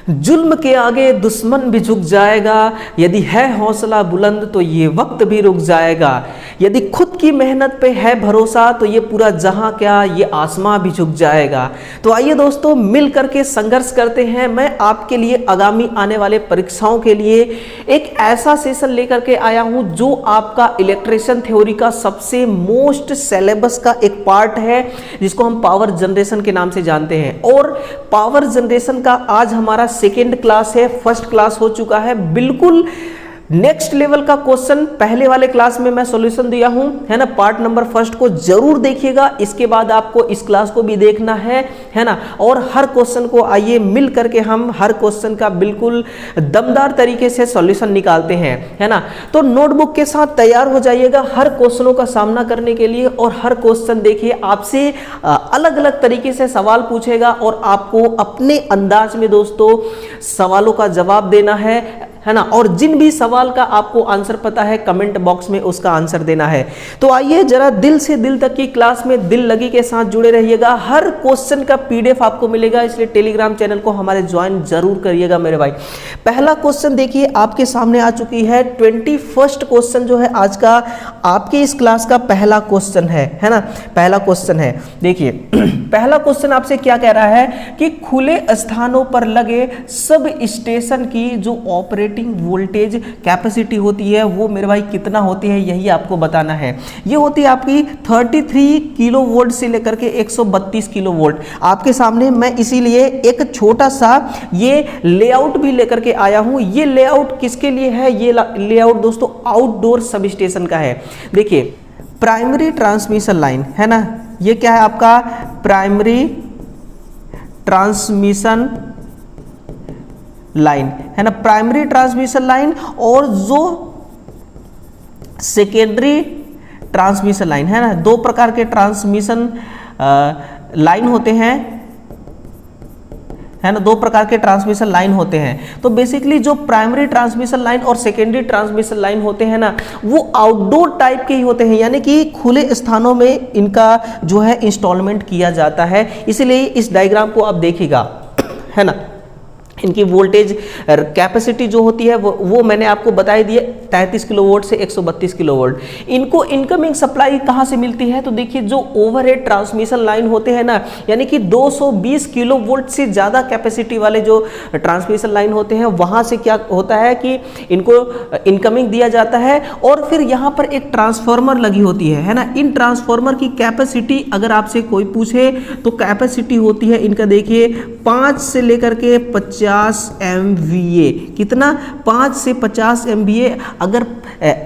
जुल्म के आगे दुश्मन भी झुक जाएगा, यदि है हौसला बुलंद तो ये वक्त भी रुक जाएगा, यदि खुद की मेहनत पे है भरोसा तो ये पूरा जहां क्या ये आसमां भी झुक जाएगा। तो आइए दोस्तों मिल करके संघर्ष करते हैं। मैं आपके लिए आगामी आने वाले परीक्षाओं के लिए एक ऐसा सेशन लेकर के आया हूं जो आपका इलेक्ट्रिशियन थ्योरी का सबसे मोस्ट सिलेबस का एक पार्ट है, जिसको हम पावर जनरेशन के नाम से जानते हैं। और पावर जनरेशन का आज हमारा सेकेंड क्लास है, फर्स्ट क्लास हो चुका है। बिल्कुल नेक्स्ट लेवल का क्वेश्चन पहले वाले क्लास में मैं सॉल्यूशन दिया हूं, है ना। पार्ट नंबर फर्स्ट को जरूर देखिएगा, इसके बाद आपको इस क्लास को भी देखना है ना। और हर क्वेश्चन को आइए मिल करके हम हर क्वेश्चन का बिल्कुल दमदार तरीके से सॉल्यूशन निकालते हैं, है ना। तो नोटबुक के साथ तैयार हो जाइएगा हर क्वेश्चनों का सामना करने के लिए। और हर क्वेश्चन देखिए आपसे अलग अलग तरीके से सवाल पूछेगा और आपको अपने अंदाज में दोस्तों सवालों का जवाब देना है ना। और जिन भी सवाल का आपको आंसर पता है कमेंट बॉक्स में उसका आंसर देना है। तो आइए जरा दिल से दिल तक की क्लास में दिल लगी के साथ जुड़े रहिएगा। हर क्वेश्चन का पीडीएफ आपको मिलेगा, इसलिए टेलीग्राम चैनल को हमारे ज्वाइन जरूर करिएगा मेरे भाई। पहला क्वेश्चन देखिए आपके सामने आ चुकी है। 21st क्वेश्चन जो है आज का आपके इस क्लास का पहला क्वेश्चन है ना। पहला क्वेश्चन है, देखिए पहला क्वेश्चन आपसे क्या कह रहा है कि खुले स्थानों पर लगे सब स्टेशन की जो ऑपरेटिंग वोल्टेज कैपेसिटी होती है वो मेरे भाई कितना होती है, यही आपको बताना है। ये होती है आपकी 33 किलो वोल्ट से लेकर के 132 किलो वोल्ट। आपके सामने मैं इसीलिए एक छोटा सा ये लेआउट भी लेकर के आया हूं। ये लेआउट किसके लिए है? ये लेआउट दोस्तों आउटडोर सब स्टेशन का है। देखिए प्राइमरी ट्रांसमिशन लाइन है ना, ये क्या है आपका प्राइमरी ट्रांसमिशन लाइन है ना, प्राइमरी ट्रांसमिशन लाइन। और जो सेकेंडरी ट्रांसमिशन लाइन है ना, दो प्रकार के ट्रांसमिशन लाइन होते हैं, है ना, दो प्रकार के ट्रांसमिशन लाइन होते हैं। तो बेसिकली जो प्राइमरी ट्रांसमिशन लाइन और सेकेंडरी ट्रांसमिशन लाइन होते हैं ना, वो आउटडोर टाइप के ही होते हैं, यानी कि खुले स्थानों में इनका जो है इंस्टॉलमेंट किया जाता है। इसलिए इस डायग्राम को आप देखिएगा, है ना। इनकी वोल्टेज कैपेसिटी जो होती है वो मैंने आपको बताई दी है 33 किलो वोल्ट से 132 किलो वोल्ट। इनको इनकमिंग सप्लाई कहाँ से मिलती है? तो देखिए जो ओवरहेड ट्रांसमिशन लाइन होते हैं ना, यानी कि 220 किलो वोल्ट से ज़्यादा कैपेसिटी वाले जो ट्रांसमिशन लाइन होते हैं वहाँ से क्या होता है कि इनको इनकमिंग दिया जाता है। और फिर यहाँ पर एक ट्रांसफार्मर लगी होती है ना। इन ट्रांसफार्मर की कैपेसिटी अगर आपसे कोई पूछे तो कैपेसिटी होती है इनका, देखिए 5 से लेकर के 50 MVA। कितना? 5 से 50 MVA। अगर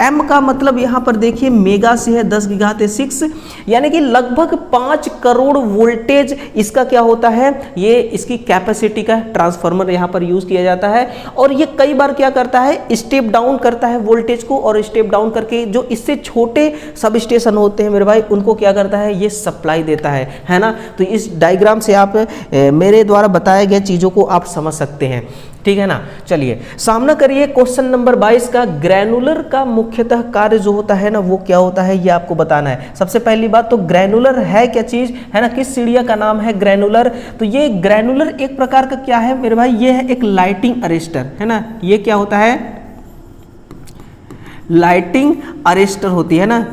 M का मतलब यहां पर देखिए मेगा से है 10 की घात 6, यानी कि लगभग 5 करोड़ वोल्टेज इसका क्या होता है, ये इसकी कैपेसिटी का ट्रांसफार्मर यहां पर यूज किया जाता है। और ये कई बार क्या करता है, स्टेप डाउन करता है वोल्टेज को, और स्टेप डाउन करके जो इससे छोटे सब स्टेशन होते हैं मेरे भाई उनको क्या करता है, ये सप्लाई देता है ना। तो इस डायग्राम से आप मेरे द्वारा बताए गए चीजों को आप समझ सकते हैं, ठीक है ना। चलिए सामना करिए क्वेश्चन नंबर 22 का। ग्रैनुलर का मुख्यतः कार्य जो होता है ना वो क्या होता है, ये आपको बताना है। सबसे पहली बात तो ग्रैनुलर है क्या चीज, है ना, किस चिड़िया का नाम है ग्रैनुलर? तो ये ग्रैनुलर एक प्रकार का क्या है मेरे भाई, ये है एक लाइटिंग अरेस्टर, है ना। ये क्या होता है, लाइटिंग अरेस्टर होती है ना,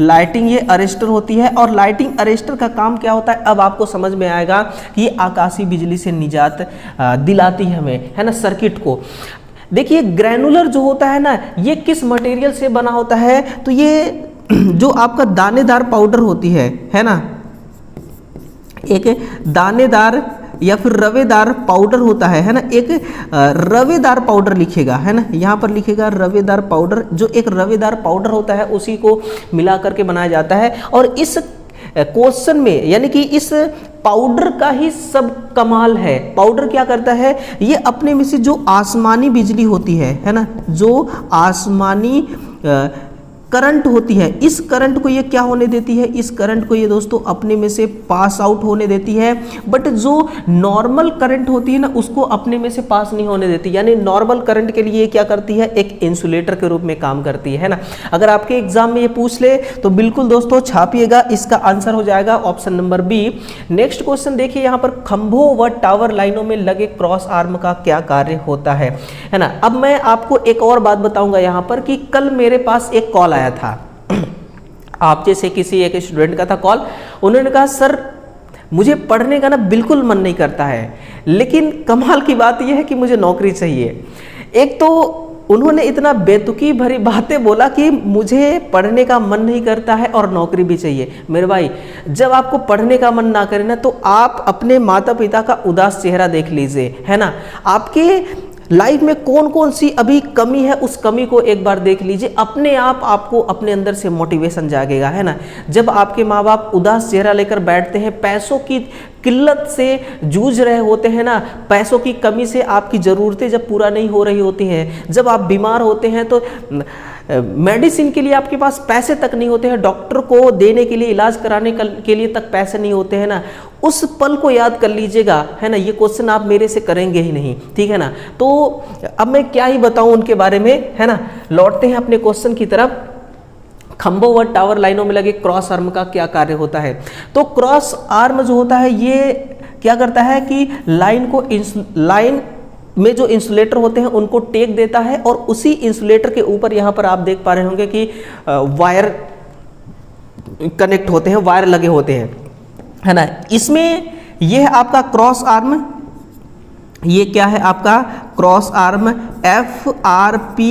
लाइटिंग ये अरेस्टर होती है। और लाइटिंग अरेस्टर का काम क्या होता है, अब आपको समझ में आएगा कि ये आकाशीय बिजली से निजात दिलाती है हमें, है ना, सर्किट को। देखिए ग्रैनुलर जो होता है ना, ये किस मटेरियल से बना होता है? तो ये जो आपका दानेदार पाउडर होती है ना, एक दानेदार या फिर रवेदार पाउडर होता है ना। एक रवेदार पाउडर लिखेगा, है ना, यहाँ पर लिखेगा रवेदार पाउडर। जो एक रवेदार पाउडर होता है उसी को मिला करके बनाया जाता है। और इस क्वेश्चन में यानी कि इस पाउडर का ही सब कमाल है। पाउडर क्या करता है, ये अपने में से जो आसमानी बिजली होती है ना, जो आसमानी करंट होती है, इस करंट को ये क्या होने देती है, इस करंट को ये दोस्तों अपने में से पास आउट होने देती है। बट जो नॉर्मल करंट होती है ना, उसको अपने में से पास नहीं होने देती। यानी नॉर्मल करंट के लिए क्या करती है, एक इंसुलेटर के रूप में काम करती है ना। अगर आपके एग्जाम में ये पूछ ले तो बिल्कुल दोस्तों छापिएगा, इसका आंसर हो जाएगा option number B. Next question देखिए यहाँ पर, खंभों व टावर लाइनों में लगे क्रॉस आर्म का क्या कार्य होता है ना। अब मैं आपको एक और बात बताऊंगा यहाँ पर कि कल मेरे पास एक कॉल आया था आप जैसे किसी एक स्टूडेंट का था कॉल। उन्होंने कहा सर मुझे पढ़ने का ना बिल्कुल मन नहीं करता है, लेकिन कमाल की बात यह है कि मुझे नौकरी चाहिए। एक तो उन्होंने इतना बेतुकी भरी बातें बोला कि मुझे पढ़ने का मन नहीं करता है और नौकरी भी चाहिए। मेरे भाई, जब आपको पढ़ने का मन ना करे ना, तो आप अपने माता पिता का उदास चेहरा देख लीजिए, है ना। आपके लाइफ में कौन कौन सी अभी कमी है, उस कमी को एक बार देख लीजिए, अपने आप आपको अपने अंदर से मोटिवेशन जागेगा, है ना। जब आपके माँ बाप उदास चेहरा लेकर बैठते हैं, पैसों की किल्लत से जूझ रहे होते हैं ना, पैसों की कमी से आपकी ज़रूरतें जब पूरा नहीं हो रही होती हैं, जब आप बीमार होते हैं तो मेडिसिन के लिए आपके पास पैसे तक नहीं होते हैं, डॉक्टर को देने के लिए, इलाज कराने के लिए तक पैसे नहीं होते हैं ना, उस पल को याद कर लीजिएगा, है ना। ये क्वेश्चन आप मेरे से करेंगे ही नहीं, ठीक है ना। तो अब मैं क्या ही बताऊं उनके बारे में, है ना। लौटते हैं अपने क्वेश्चन की तरफ। खंभों व टावर लाइनों में लगे क्रॉस आर्म का क्या कार्य होता है। तो क्रॉस आर्म जो होता है ये क्या करता है कि लाइन में जो इंसुलेटर होते हैं उनको टेक देता है, और उसी इंसुलेटर के ऊपर यहाँ पर आप देख पा रहे होंगे कि वायर कनेक्ट होते हैं, वायर लगे होते हैं, है ना। इसमें यह आपका क्रॉस आर्म, ये क्या है आपका cross arm, FRP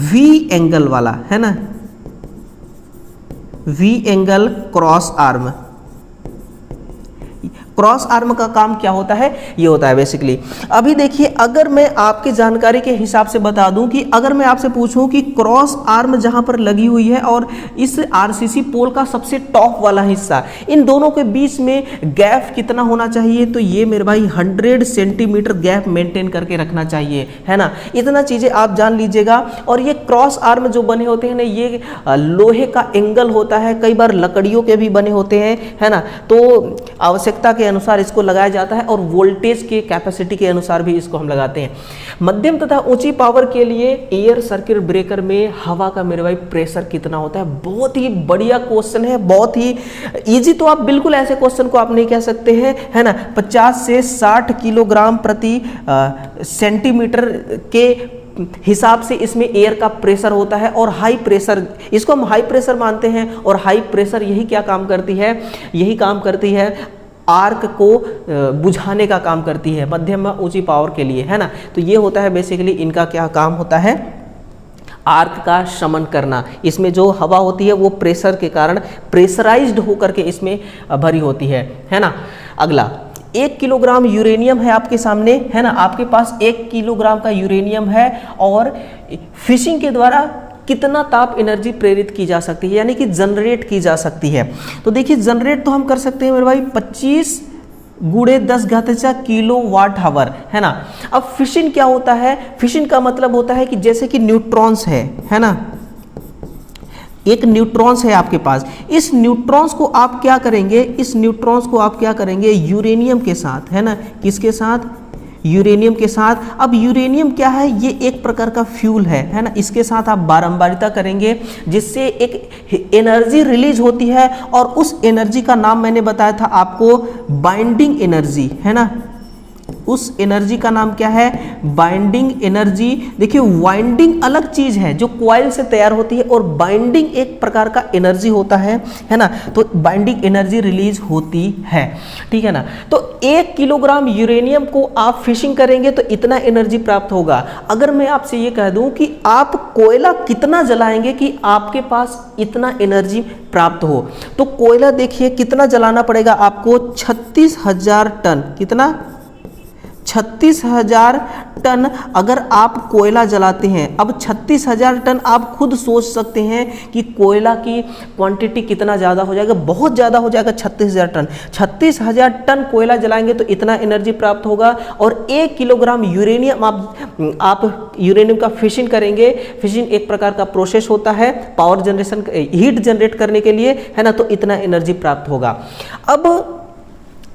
V angle वाला, है ना, V angle cross arm. Cross arm का काम क्या होता है, ये होता है बेसिकली। अभी देखिए, अगर मैं आपकी जानकारी के हिसाब से बता दूं कि अगर मैं आपसे पूछूं कि क्रॉस आर्म जहां पर लगी हुई है और इस RCC पोल का सबसे टॉप वाला हिस्सा, इन दोनों के बीच में गैप कितना होना चाहिए, तो ये मेरे भाई 100 सेंटीमीटर गैप मेंटेन करके रखना चाहिए, है ना। इतना चीजें आप जान लीजिएगा। और ये क्रॉस आर्म जो बने होते हैं ना, ये लोहे का एंगल होता है, कई बार लकड़ियों के भी बने होते हैं, है ना। तो आवश्यकता के अनुसार इसको लगाया जाता है और वोल्टेज के कैपेसिटी के अनुसार भी इसको हम लगाते हैं। मध्यम तथा ऊंची पावर के लिए एयर सर्किट ब्रेकर में हवा का मेरे भाई प्रेशर कितना होता है। बहुत ही बढ़िया क्वेश्चन है, बहुत ही इजी। तो आप बिल्कुल ऐसे क्वेश्चन को आप नहीं कह सकते हैं, है ना। 50 से 60 किलोग्राम प्रति सेंटीमीटर के हिसाब से इसमें एयर का प्रेशर होता है, और हाई प्रेशर, इसको हम हाई प्रेशर मानते हैं। और हाई प्रेशर यही क्या काम करती है, यही काम करती है आर्क को बुझाने का काम करती है, मध्यम व ऊंची पावर के लिए, है ना। तो ये होता है बेसिकली इनका क्या काम होता है, आर्क का शमन करना। इसमें जो हवा होती है वो प्रेशर के कारण प्रेशराइज्ड होकर के इसमें भरी होती है ना। अगला, 1 किलोग्राम यूरेनियम है आपके सामने, है ना। आपके पास 1 किलोग्राम का यूरेनियम है, और फिशिंग के द्वारा कितना ताप एनर्जी प्रेरित की जा सकती है, यानी कि जनरेट की जा सकती है। तो देखिए, जनरेट तो हम कर सकते हैं मेरे भाई 25 × 10⁻⁴ किलो वाट हावर, है ना। अब फिशन क्या होता है, फिशन का मतलब होता है कि जैसे कि न्यूट्रॉन्स है ना, एक न्यूट्रॉन्स है आपके पास। इस न्यूट्रॉन्स को आप क्या करेंगे, इस न्यूट्रॉन्स को आप क्या करेंगे यूरेनियम के साथ, है ना। किसके साथ, यूरेनियम के साथ। अब यूरेनियम क्या है, ये एक प्रकार का फ्यूल है ना। इसके साथ आप बारंबारिता करेंगे, जिससे एक एनर्जी रिलीज होती है, और उस एनर्जी का नाम मैंने बताया था आपको, बाइंडिंग एनर्जी, है ना। उस एनर्जी का नाम क्या है, बाइंडिंग एनर्जी। देखिए, वाइंडिंग अलग चीज है जो कॉइल से तैयार होती है, और बाइंडिंग एक प्रकार का एनर्जी होता है ना। तो बाइंडिंग एनर्जी रिलीज होती है, ठीक है ना। तो 1 किलोग्राम यूरेनियम को आप फिशिंग करेंगे तो इतना एनर्जी प्राप्त होगा। अगर मैं आपसे ये कह दूं कि आप कोयला कितना जलाएंगे कि आपके पास इतना एनर्जी प्राप्त हो, तो कोयला देखिए कितना जलाना पड़ेगा आपको, 36,000 टन। कितना, 36,000 टन अगर आप कोयला जलाते हैं, अब 36,000 टन आप खुद सोच सकते हैं कि कोयला की क्वांटिटी कितना ज़्यादा हो जाएगा, बहुत ज़्यादा हो जाएगा 36,000 टन। 36,000 टन कोयला जलाएंगे तो इतना एनर्जी प्राप्त होगा, और 1 किलोग्राम यूरेनियम आप यूरेनियम का फिशिंग करेंगे। फिशिंग एक प्रकार का प्रोसेस होता है पावर जनरेशन, हीट जनरेट करने के लिए, है ना, तो इतना एनर्जी प्राप्त होगा। अब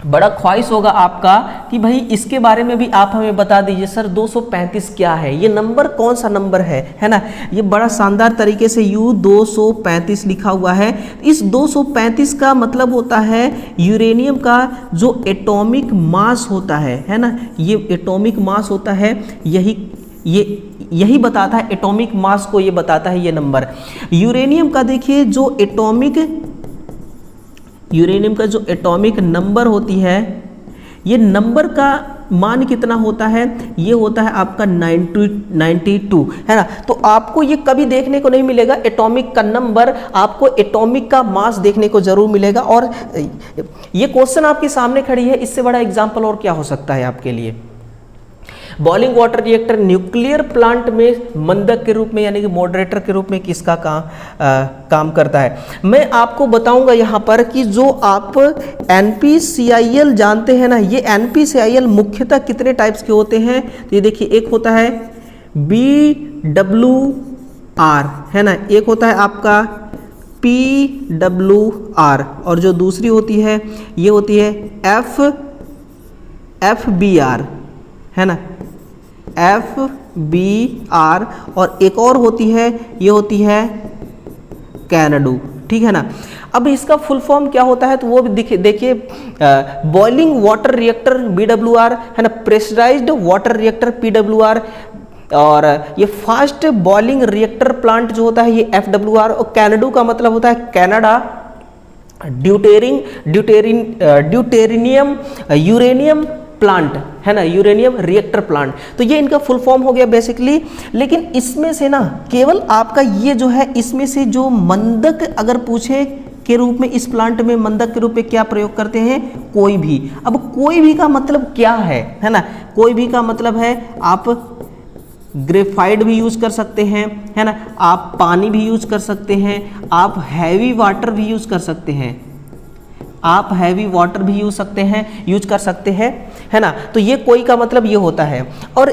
बड़ा ख्वाहिश होगा आपका कि भाई इसके बारे में भी आप हमें बता दीजिए सर 235 क्या है, ये नंबर कौन सा नंबर है ना। ये बड़ा शानदार तरीके से U235 लिखा हुआ है। इस 235 का मतलब होता है यूरेनियम का जो एटॉमिक मास होता है ना, ये एटॉमिक मास होता है, यही बताता है एटॉमिक मास को, ये बताता है ये नंबर। यूरेनियम का देखिए यूरेनियम का जो एटॉमिक नंबर होती है, ये नंबर का मान कितना होता है, ये होता है आपका 92, है ना। तो आपको ये कभी देखने को नहीं मिलेगा एटॉमिक का नंबर, आपको एटॉमिक का मास देखने को जरूर मिलेगा। और ये क्वेश्चन आपके सामने खड़ी है, इससे बड़ा एग्जाम्पल और क्या हो सकता है आपके लिए। Boiling water reactor nuclear plant में मंदक के रूप में यानी कि मॉडरेटर के रूप में किसका काम करता है। मैं आपको बताऊंगा यहाँ पर कि जो आप NPCIL जानते हैं ना, ये NPCIL मुख्यतः कितने टाइप्स के होते हैं, तो ये देखिए एक होता है BWR, है ना, एक होता है आपका PWR, और जो दूसरी होती है ये होती है FBR, है ना, FBR, और एक और होती है, ये होती है कैनेडू, ठीक है ना। अब इसका फुल फॉर्म क्या होता है तो वो भी देखिए, बॉइलिंग वाटर रिएक्टर BWR, है ना, प्रेशराइज्ड वाटर रिएक्टर PWR, और ये फास्ट बॉइलिंग रिएक्टर प्लांट जो होता है ये FWR, और कैनेडू का मतलब होता है कनाडा ड्यूटेरिनियम यूरेनियम प्लांट, है ना, यूरेनियम रिएक्टर प्लांट। तो ये इनका फुल फॉर्म हो गया बेसिकली। लेकिन इसमें से ना केवल आपका ये जो है, इसमें से जो मंदक अगर पूछे के रूप में, इस प्लांट में मंदक के रूप में क्या प्रयोग करते हैं, कोई भी। अब कोई भी का मतलब क्या है ना, कोई भी का मतलब है आप ग्रेफाइट भी यूज कर सकते हैं, है ना, आप पानी भी यूज कर सकते हैं, आप हैवी वाटर भी यूज कर सकते हैं, आप हैवी वाटर भी यूज कर सकते हैं, है ना। तो ये कोई का मतलब ये होता है। और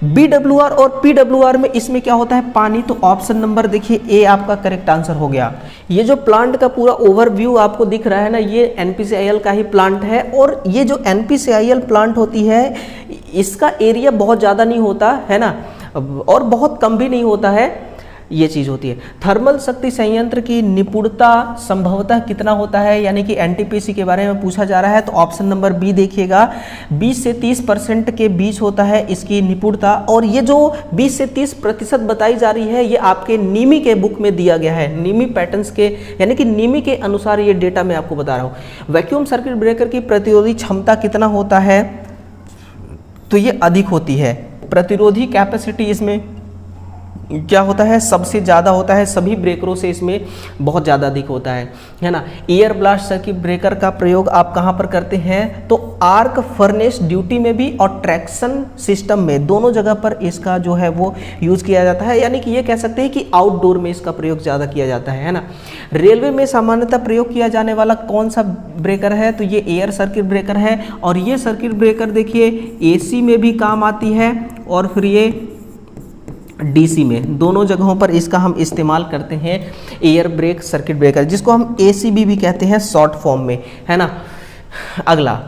BWR और PWR में इसमें क्या होता है, पानी। तो ऑप्शन नंबर देखिए ए आपका करेक्ट आंसर हो गया। ये जो प्लांट का पूरा ओवरव्यू आपको दिख रहा है ना, ये NPCIL का ही प्लांट है। और ये जो NPCIL प्लांट होती है, इसका एरिया बहुत ज़्यादा नहीं होता है ना, और बहुत कम भी नहीं होता है, ये चीज़ होती है। थर्मल शक्ति संयंत्र की निपुणता संभवतः कितना होता है, यानी कि NTPC के बारे में पूछा जा रहा है। तो ऑप्शन नंबर बी देखिएगा, 20 से 30% के बीच होता है इसकी निपुणता। और ये जो 20 से 30% बताई जा रही है, ये आपके नीमी के बुक में दिया गया है, नीमी पैटर्न्स के, यानी कि नीमी के अनुसार ये डेटा मैं आपको बता रहा हूँ। वैक्यूम सर्किट ब्रेकर की प्रतिरोधी क्षमता कितना होता है, तो ये अधिक होती है। प्रतिरोधी कैपेसिटी इसमें क्या होता है, सबसे ज़्यादा होता है, सभी ब्रेकरों से इसमें बहुत ज़्यादा अधिक होता है ना। एयर ब्लास्ट सर्किट ब्रेकर का प्रयोग आप कहाँ पर करते हैं, तो आर्क फर्नेस ड्यूटी में भी और ट्रैक्शन सिस्टम में, दोनों जगह पर इसका जो है वो यूज़ किया जाता है। यानी कि ये कह सकते हैं कि आउटडोर में इसका प्रयोग ज़्यादा किया जाता है ना। रेलवे में सामान्यतः प्रयोग किया जाने वाला कौन सा ब्रेकर है, तो ये एयर सर्किट ब्रेकर है। और ये सर्किट ब्रेकर देखिए AC में भी काम आती है, और फिर ये DC में, दोनों जगहों पर इसका हम इस्तेमाल करते हैं, एयर ब्रेक सर्किट ब्रेकर, जिसको हम ACB भी कहते हैं शॉर्ट फॉर्म में, है ना। अगला,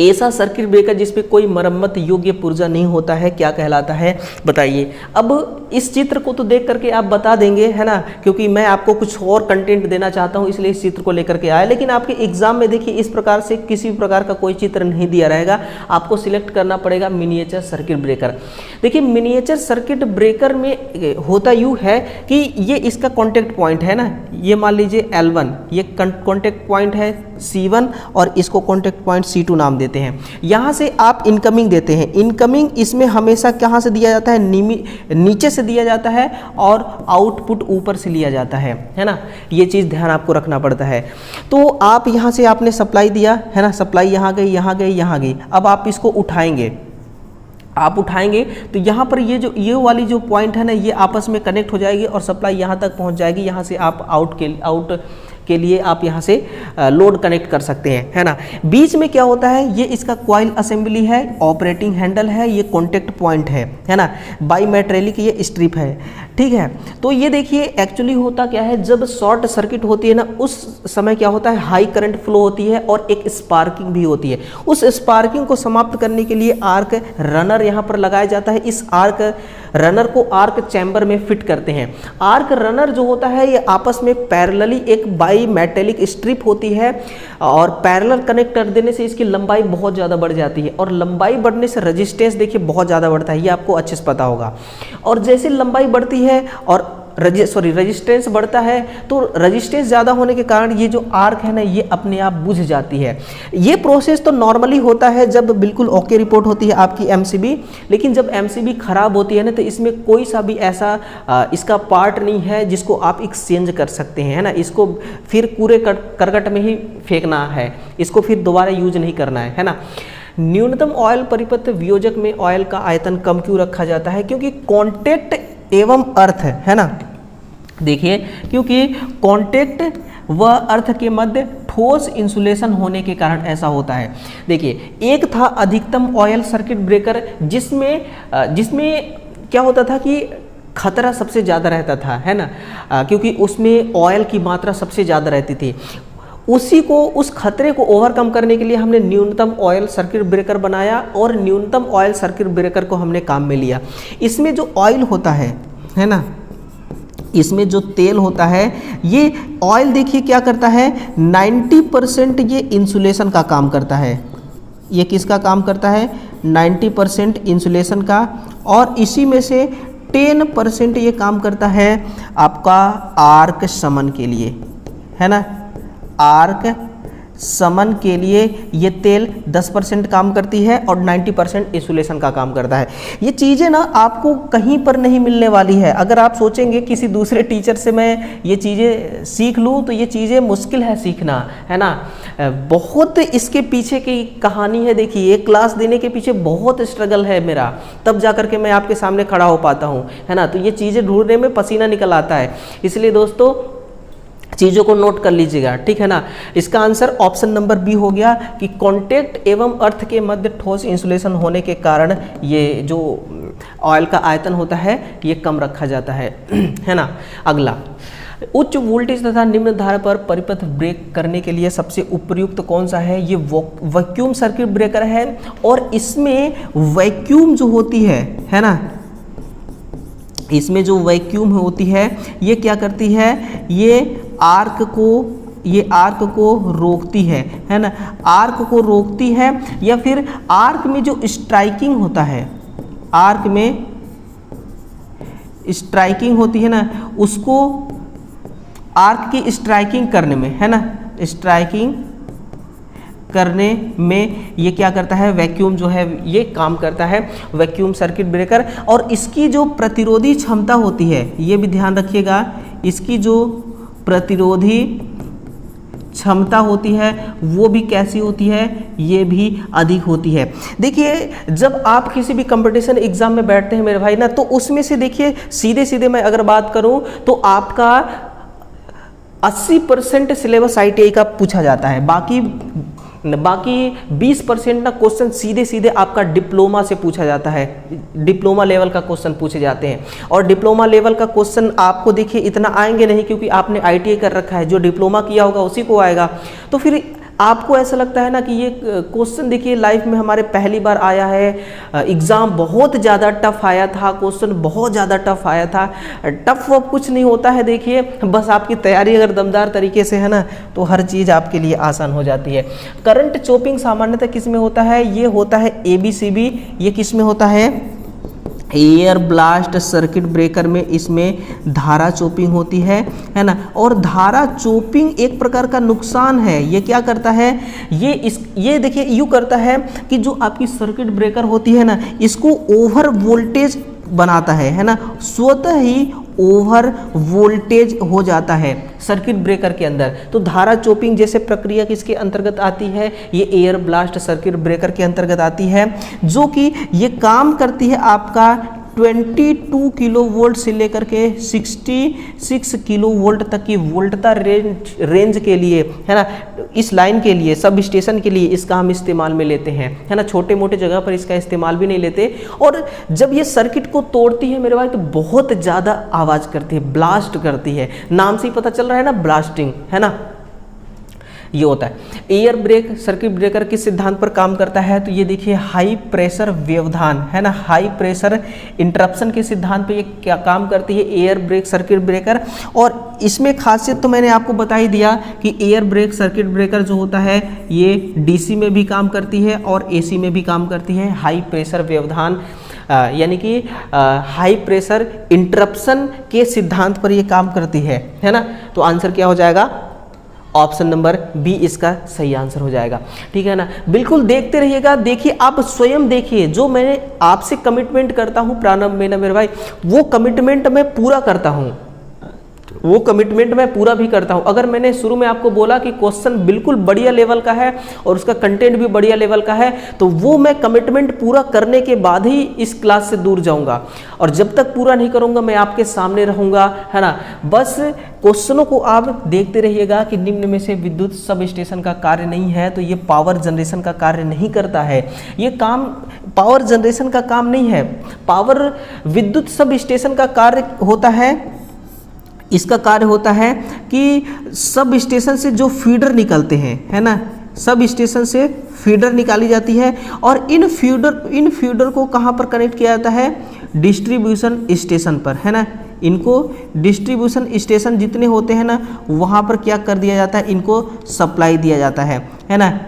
ऐसा सर्किट ब्रेकर जिसपे कोई मरम्मत योग्य पुर्जा नहीं होता है, क्या कहलाता है, बताइए। अब इस चित्र को तो देख करके आप बता देंगे, है ना, क्योंकि मैं आपको कुछ और कंटेंट देना चाहता हूं, इसलिए इस चित्र को लेकर के आया। लेकिन आपके एग्जाम में देखिए इस प्रकार से किसी भी प्रकार का कोई चित्र नहीं दिया रहेगा, आपको सिलेक्ट करना पड़ेगा मिनिएचर सर्किट ब्रेकर। देखिए मिनिएचर सर्किट ब्रेकर में होता यूँ है कि ये इसका कॉन्टेक्ट पॉइंट है ना, ये मान लीजिए L1, ये कॉन्टेक्ट पॉइंट है C1, और इसको कॉन्टेक्ट पॉइंट C2 नाम देते देते हैं। यहाँ से आप इनकमिंग देते हैं, इनकमिंग इसमें हमेशा कहाँ से दिया जाता है, नीचे से दिया जाता है और आउटपुट ऊपर से लिया जाता है ना। ये चीज़ ध्यान आपको रखना पड़ता है। तो आप यहाँ से आपने सप्लाई दिया है ना, सप्लाई यहाँ गई, यहाँ गई, यहाँ गई। अब आप इसको उठाएंगे, आप उठाएंगे तो यहाँ पर ये वाली जो पॉइंट है ना, ये आपस में कनेक्ट हो जाएगी और सप्लाई यहाँ तक पहुँच जाएगी। यहाँ से आप आउट के लिए आप यहाँ से लोड कनेक्ट कर सकते हैं, है ना। बीच में क्या होता है, ये इसका कॉइल असेंबली है, ऑपरेटिंग हैंडल है, ये कॉन्टेक्ट पॉइंट है ना, बाईमेटेलिक ये स्ट्रिप है, ठीक है। तो ये देखिए एक्चुअली होता क्या है, जब शॉर्ट सर्किट होती है ना, उस समय क्या होता है, हाई करंट फ्लो होती है और एक स्पार्किंग भी होती है। उस स्पार्किंग को समाप्त करने के लिए आर्क रनर यहाँ पर लगाया जाता है। इस आर्क रनर को आर्क चैम्बर में फिट करते हैं। आर्क रनर जो होता है ये आपस में पैरेलली एक बाईमेटेलिक स्ट्रिप होती है और पैरेलल कनेक्ट कर देने से इसकी लंबाई बहुत ज़्यादा बढ़ जाती है और लंबाई बढ़ने से रेजिस्टेंस देखिए बहुत ज़्यादा बढ़ता है, ये आपको अच्छे से पता होगा। और जैसे लंबाई बढ़ती है और रेजिस्टेंस बढ़ता है तो रेजिस्टेंस ज़्यादा होने के कारण ये जो आर्क है ना, ये अपने आप बुझ जाती है। ये प्रोसेस तो नॉर्मली होता है जब बिल्कुल ओके रिपोर्ट होती है आपकी एमसीबी, लेकिन जब एमसीबी खराब होती है ना, तो इसमें कोई सा भी ऐसा इसका पार्ट नहीं है जिसको आप एक्सचेंज कर सकते हैं, है ना। इसको फिर कूड़े करकट में ही फेंकना है, इसको फिर दोबारा यूज नहीं करना है ना। न्यूनतम ऑयल परिपथ वियोजक में ऑयल का आयतन कम क्यों रखा जाता है, क्योंकि कॉन्टेक्ट एवं अर्थ है ना। देखिए क्योंकि कॉन्टेक्ट व अर्थ के मध्य ठोस इंसुलेशन होने के कारण ऐसा होता है। देखिए एक था अधिकतम ऑयल सर्किट ब्रेकर जिसमें क्या होता था कि खतरा सबसे ज़्यादा रहता था, है ना, क्योंकि उसमें ऑयल की मात्रा सबसे ज़्यादा रहती थी। उस खतरे को ओवरकम करने के लिए हमने न्यूनतम ऑयल सर्किट ब्रेकर बनाया और न्यूनतम ऑयल सर्किट ब्रेकर को हमने काम में लिया। इसमें जो ऑयल होता है ना, इसमें जो तेल होता है, ये ऑयल देखिए क्या करता है, 90% ये इंसुलेशन का काम करता है। ये किसका काम करता है, 90% इंसुलेशन का, और इसी में से 10% ये काम करता है आपका आर्क शमन के लिए, है ना। आर्क समन के लिए ये तेल 10% काम करती है और 90% इंसुलेशन का काम करता है। ये चीज़ें ना आपको कहीं पर नहीं मिलने वाली है। अगर आप सोचेंगे किसी दूसरे टीचर से मैं ये चीज़ें सीख लूँ तो ये चीज़ें मुश्किल है सीखना, है ना। बहुत इसके पीछे की कहानी है। देखिए एक क्लास देने के पीछे बहुत स्ट्रगल है मेरा, तब जा कर के मैं आपके सामने खड़ा हो पाता हूँ, है ना। तो ये चीज़ें ढूंढने में पसीना निकल आता है। इसलिए दोस्तों चीज़ों को नोट कर लीजिएगा, ठीक है ना। इसका आंसर ऑप्शन नंबर बी हो गया कि कॉन्टेक्ट एवं अर्थ के मध्य ठोस इंसुलेशन होने के कारण ये जो ऑयल का आयतन होता है ये कम रखा जाता है ना। अगला, उच्च वोल्टेज तथा निम्न धारा पर परिपथ ब्रेक करने के लिए सबसे उपयुक्त कौन सा है, ये वैक्यूम सर्किट ब्रेकर है। और इसमें वैक्यूम जो होती है ना, इसमें जो वैक्यूम होती है ये क्या करती है, ये आर्क को रोकती है ना। आर्क को रोकती है, या फिर आर्क में जो स्ट्राइकिंग होता है, आर्क में स्ट्राइकिंग होती है ना, उसको आर्क की स्ट्राइकिंग करने में, है ना, स्ट्राइकिंग करने में ये क्या करता है, वैक्यूम जो है ये काम करता है, वैक्यूम सर्किट ब्रेकर। और इसकी जो प्रतिरोधी क्षमता होती है, ये भी ध्यान रखिएगा, इसकी जो प्रतिरोधी क्षमता होती है वो भी कैसी होती है, ये भी अधिक होती है। देखिए जब आप किसी भी कंपटीशन एग्जाम में बैठते हैं मेरे भाई ना, तो उसमें से देखिए सीधे सीधे मैं अगर बात करूं तो आपका 80% सिलेबस ITI का पूछा जाता है, बाकी 20% ना क्वेश्चन सीधे सीधे आपका डिप्लोमा से पूछा जाता है। डिप्लोमा लेवल का क्वेश्चन पूछे जाते हैं, और डिप्लोमा लेवल का क्वेश्चन आपको देखिए इतना आएंगे नहीं, क्योंकि आपने ITI कर रखा है, जो डिप्लोमा किया होगा उसी को आएगा। तो फिर आपको ऐसा लगता है ना कि ये क्वेश्चन देखिए लाइफ में हमारे पहली बार आया है, एग्ज़ाम बहुत ज़्यादा टफ आया था, क्वेश्चन बहुत ज़्यादा टफ आया था। टफ वफ कुछ नहीं होता है, देखिए बस आपकी तैयारी अगर दमदार तरीके से है ना, तो हर चीज़ आपके लिए आसान हो जाती है। करंट चोपिंग सामान्यतः किस में होता है, ये होता है ABCB। ये किस में होता है, एयर ब्लास्ट सर्किट ब्रेकर में इसमें धारा चोपिंग होती है ना। और धारा चोपिंग एक प्रकार का नुकसान है। ये क्या करता है, ये देखिए यूँ करता है कि जो आपकी सर्किट ब्रेकर होती है ना, इसको ओवर वोल्टेज बनाता है ना, स्वतः ही ओवर वोल्टेज हो जाता है सर्किट ब्रेकर के अंदर। तो धारा चोपिंग जैसे प्रक्रिया किसके अंतर्गत आती है, ये एयर ब्लास्ट सर्किट ब्रेकर के अंतर्गत आती है, जो कि ये काम करती है आपका 22 किलो वोल्ट से लेकर के 66 किलो वोल्ट तक की वोल्टता रेंज के लिए, है ना। इस लाइन के लिए, सब स्टेशन के लिए इसका हम इस्तेमाल में लेते हैं, है ना। छोटे मोटे जगह पर इसका इस्तेमाल भी नहीं लेते। और जब ये सर्किट को तोड़ती है मेरे भाई, तो बहुत ज़्यादा आवाज़ करती है, ब्लास्ट करती है। नाम से ही पता चल रहा है ना, ब्लास्टिंग, है ना। ये होता है। एयर ब्रेक सर्किट ब्रेकर किस सिद्धांत पर काम करता है, तो ये देखिए हाई प्रेशर व्यवधान, है ना, हाई प्रेशर इंटरप्शन के सिद्धांत पे ये क्या काम करती है एयर ब्रेक सर्किट ब्रेकर। और इसमें खासियत तो मैंने आपको बता ही दिया कि एयर ब्रेक सर्किट ब्रेकर जो होता है ये डीसी में भी काम करती है और एसी में भी काम करती है। हाई प्रेशर व्यवधान यानी कि हाई प्रेशर इंटरप्शन के सिद्धांत पर ये काम करती है ना। तो आंसर क्या हो जाएगा, ऑप्शन नंबर बी इसका सही आंसर हो जाएगा, ठीक है ना। बिल्कुल देखते रहिएगा। देखिए आप स्वयं देखिए, जो मैंने आपसे कमिटमेंट करता हूँ प्रारंभ में ना मेरे भाई, वो कमिटमेंट मैं पूरा करता हूँ, वो कमिटमेंट मैं पूरा भी करता हूं। अगर मैंने शुरू में आपको बोला कि क्वेश्चन बिल्कुल बढ़िया लेवल का है और उसका कंटेंट भी बढ़िया लेवल का है, तो वो मैं कमिटमेंट पूरा करने के बाद ही इस क्लास से दूर जाऊंगा। और जब तक पूरा नहीं करूंगा मैं आपके सामने रहूंगा, है ना। बस क्वेश्चनों को आप देखते रहिएगा कि निम्न में से विद्युत सब स्टेशन का कार्य नहीं है, तो ये पावर जनरेशन का कार्य नहीं करता है। ये काम पावर जनरेशन का काम नहीं है, पावर विद्युत सब स्टेशन का कार्य होता है। इसका कार्य होता है कि सब स्टेशन से जो फीडर निकलते हैं, है ना, सब स्टेशन से फीडर निकाली जाती है और इन फीडर को कहाँ पर कनेक्ट किया जाता है, डिस्ट्रीब्यूशन स्टेशन पर, है ना। इनको डिस्ट्रीब्यूशन स्टेशन जितने होते हैं ना, वहाँ पर क्या कर दिया जाता है, इनको सप्लाई दिया जाता है ना।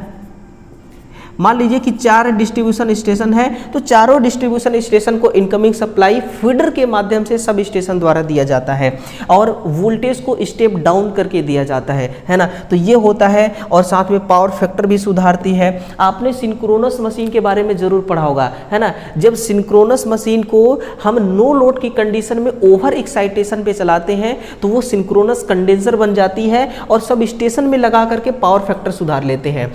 मान लीजिए कि 4 डिस्ट्रीब्यूशन स्टेशन है, तो चारों डिस्ट्रीब्यूशन स्टेशन को इनकमिंग सप्लाई फीडर के माध्यम से सब स्टेशन द्वारा दिया जाता है और वोल्टेज को स्टेप डाउन करके दिया जाता है ना। तो ये होता है और साथ में पावर फैक्टर भी सुधारती है। आपने सिंक्रोनस मशीन के बारे में जरूर पढ़ा होगा, है ना। जब सिंक्रोनस मशीन को हम नो लोड की कंडीशन में ओवर एक्साइटेशन पे चलाते हैं, तो वो सिंक्रोनस कंडेंसर बन जाती है और सब स्टेशन में लगा करके पावर फैक्टर सुधार लेते हैं।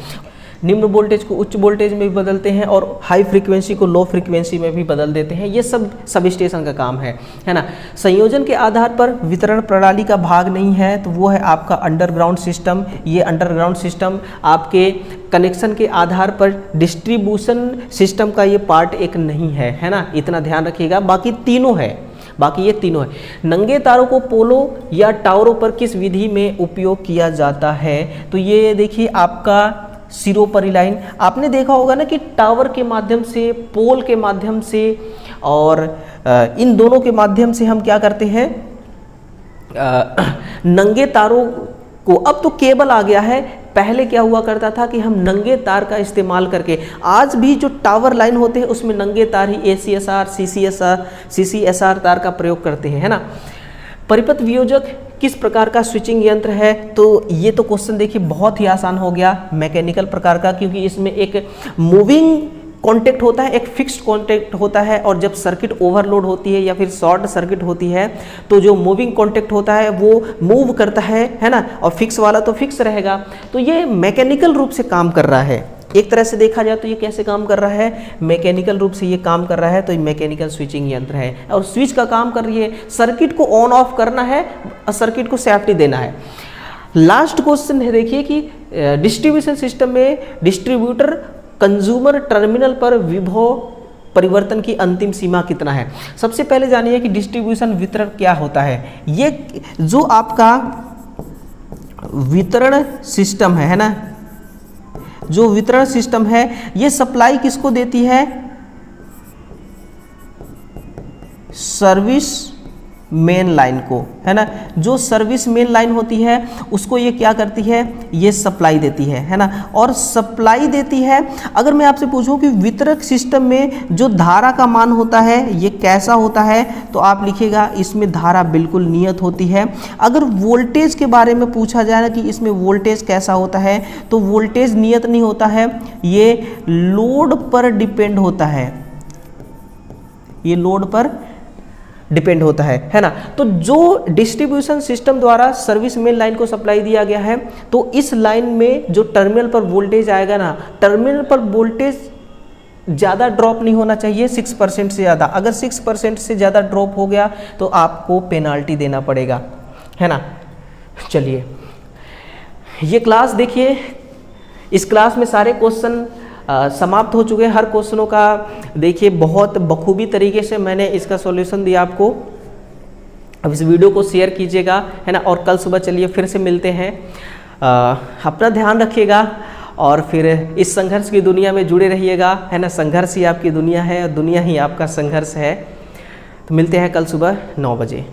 निम्न वोल्टेज को उच्च वोल्टेज में भी बदलते हैं और हाई फ्रीक्वेंसी को लो फ्रीक्वेंसी में भी बदल देते हैं। ये सब स्टेशन का काम है ना। संयोजन के आधार पर वितरण प्रणाली का भाग नहीं है, तो वो है आपका अंडरग्राउंड सिस्टम। ये अंडरग्राउंड सिस्टम आपके कनेक्शन के आधार पर डिस्ट्रीब्यूशन सिस्टम का ये पार्ट एक नहीं है ना। इतना ध्यान रखिएगा। बाकी तीनों है, बाकी ये तीनों है। नंगे तारों को पोलो या टावरों पर किस विधि में उपयोग किया जाता है, तो ये देखिए आपका सिरों पर लाइन। आपने देखा होगा ना कि टावर के माध्यम से, पोल के माध्यम से और इन दोनों के माध्यम से हम क्या करते हैं, नंगे तारों को, अब तो केबल आ गया है, पहले क्या हुआ करता था कि हम नंगे तार का इस्तेमाल करके, आज भी जो टावर लाइन होते हैं उसमें नंगे तार ही ACSR, CCSR तार का प्रयोग करते हैं, है ना। परिपथ वियोजक किस प्रकार का स्विचिंग यंत्र है, तो ये तो क्वेश्चन देखिए बहुत ही आसान हो गया, मैकेनिकल प्रकार का, क्योंकि इसमें एक मूविंग कॉन्टेक्ट होता है, एक फिक्स्ड कॉन्टेक्ट होता है। और जब सर्किट ओवरलोड होती है या फिर शॉर्ट सर्किट होती है, तो जो मूविंग कॉन्टेक्ट होता है वो मूव करता है ना, और फिक्स वाला तो फिक्स रहेगा। तो ये मैकेनिकल रूप से काम कर रहा है। एक तरह से देखा जाए तो ये कैसे काम कर रहा है, मैकेनिकल रूप से ये काम कर रहा है। तो ये मैकेनिकल स्विचिंग यंत्र है और स्विच का काम कर रही है, सर्किट को ऑन ऑफ करना है और सर्किट को सेफ्टी देना है। लास्ट क्वेश्चन है देखिए कि डिस्ट्रीब्यूशन सिस्टम में डिस्ट्रीब्यूटर कंज्यूमर टर्मिनल पर विभव परिवर्तन की अंतिम सीमा कितना है। सबसे पहले जानिए कि डिस्ट्रीब्यूशन वितरण क्या होता है। ये जो आपका वितरण सिस्टम है ना, जो वितरण सिस्टम है ये सप्लाई किसको देती है, सर्विस मेन लाइन को, है ना। जो सर्विस मेन लाइन होती है उसको ये क्या करती है, ये सप्लाई देती है ना। और सप्लाई देती है, अगर मैं आपसे पूछूं कि वितरक सिस्टम में जो धारा का मान होता है ये कैसा होता है, तो आप लिखिएगा इसमें धारा बिल्कुल नियत होती है। अगर वोल्टेज के बारे में पूछा जाए ना कि इसमें वोल्टेज कैसा होता है, तो वोल्टेज नियत नहीं होता है, ये लोड पर डिपेंड होता है, ये लोड पर डिपेंड होता है ना। तो जो डिस्ट्रीब्यूशन सिस्टम द्वारा सर्विस मेन लाइन को सप्लाई दिया गया है, तो इस लाइन में जो टर्मिनल पर वोल्टेज आएगा ना, टर्मिनल पर वोल्टेज ज़्यादा ड्रॉप नहीं होना चाहिए 6% से ज़्यादा। अगर 6% से ज़्यादा ड्रॉप हो गया तो आपको पेनाल्टी देना पड़ेगा, है ना। चलिए ये क्लास देखिए, इस क्लास में सारे क्वेश्चन समाप्त हो चुके हैं। हर क्वेश्चनों का देखिए बहुत बखूबी तरीके से मैंने इसका सॉल्यूशन दिया आपको। अब इस वीडियो को शेयर कीजिएगा, है ना। और कल सुबह चलिए फिर से मिलते हैं। अपना ध्यान रखिएगा और फिर इस संघर्ष की दुनिया में जुड़े रहिएगा, है ना। संघर्ष ही आपकी दुनिया है और दुनिया ही आपका संघर्ष है। तो मिलते हैं कल सुबह 9 बजे।